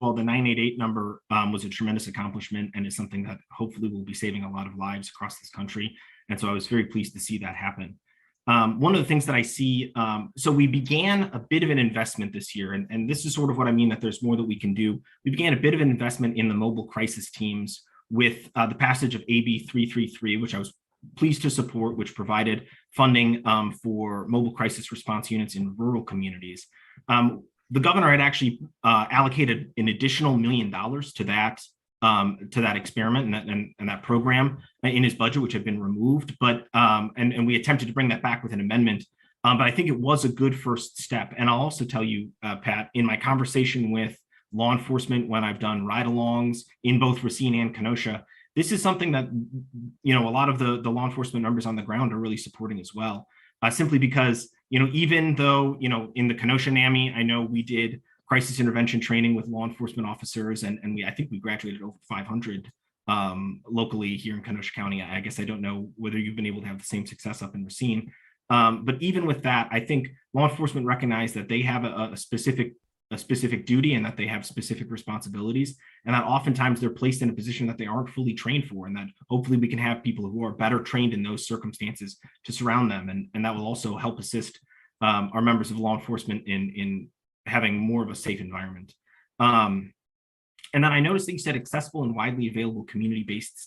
all, the 988 number was a tremendous accomplishment and is something that hopefully will be saving a lot of lives across this country. And so I was very pleased to see that happen. One of the things that I see, so we began a bit of an investment this year, and this is sort of what I mean that there's more that we can do. We began a bit of an investment in the mobile crisis teams with the passage of AB 333, which I was pleased to support, which provided funding for mobile crisis response units in rural communities. The governor had actually allocated an additional $1 million to that experiment and that program in his budget, which had been removed. But and we attempted to bring that back with an amendment. But I think it was a good first step. And I'll also tell you, Pat, in my conversation with law enforcement when I've done ride-alongs in both Racine and Kenosha, this is something that, a lot of the law enforcement members on the ground are really supporting as well. Simply because, even though, in the Kenosha NAMI, I know we did crisis intervention training with law enforcement officers, and I think we graduated over 500 locally here in Kenosha County. I guess I don't know whether you've been able to have the same success up in Racine. But even with that, I think law enforcement recognize that they have a specific duty and that they have specific responsibilities, and that oftentimes they're placed in a position that they aren't fully trained for, and that hopefully we can have people who are better trained in those circumstances to surround them, and that will also help assist our members of law enforcement in having more of a safe environment. And then I noticed that you said accessible and widely available community-based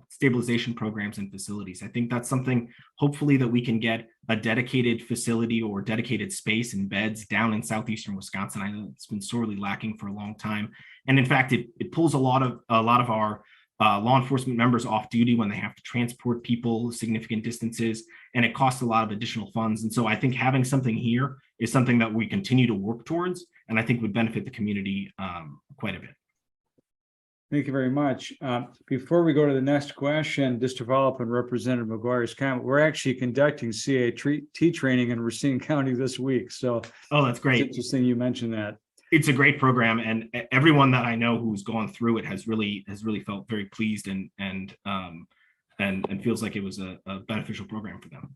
stabilization programs and facilities. I think that's something, hopefully, that we can get a dedicated facility or dedicated space and beds down in southeastern Wisconsin. I know it's been sorely lacking for a long time. And in fact, it pulls a lot of our law enforcement members off duty when they have to transport people significant distances, and it costs a lot of additional funds. And so I think having something here is something that we continue to work towards, and I think would benefit the community quite a bit. Thank you very much. Before we go to the next question, just to follow up on Representative McGuire's comment, we're actually conducting CAT training in Racine County this week. So, that's great. It's interesting you mentioned that. It's a great program, and everyone that I know who's gone through it has really felt very pleased and feels like it was a beneficial program for them.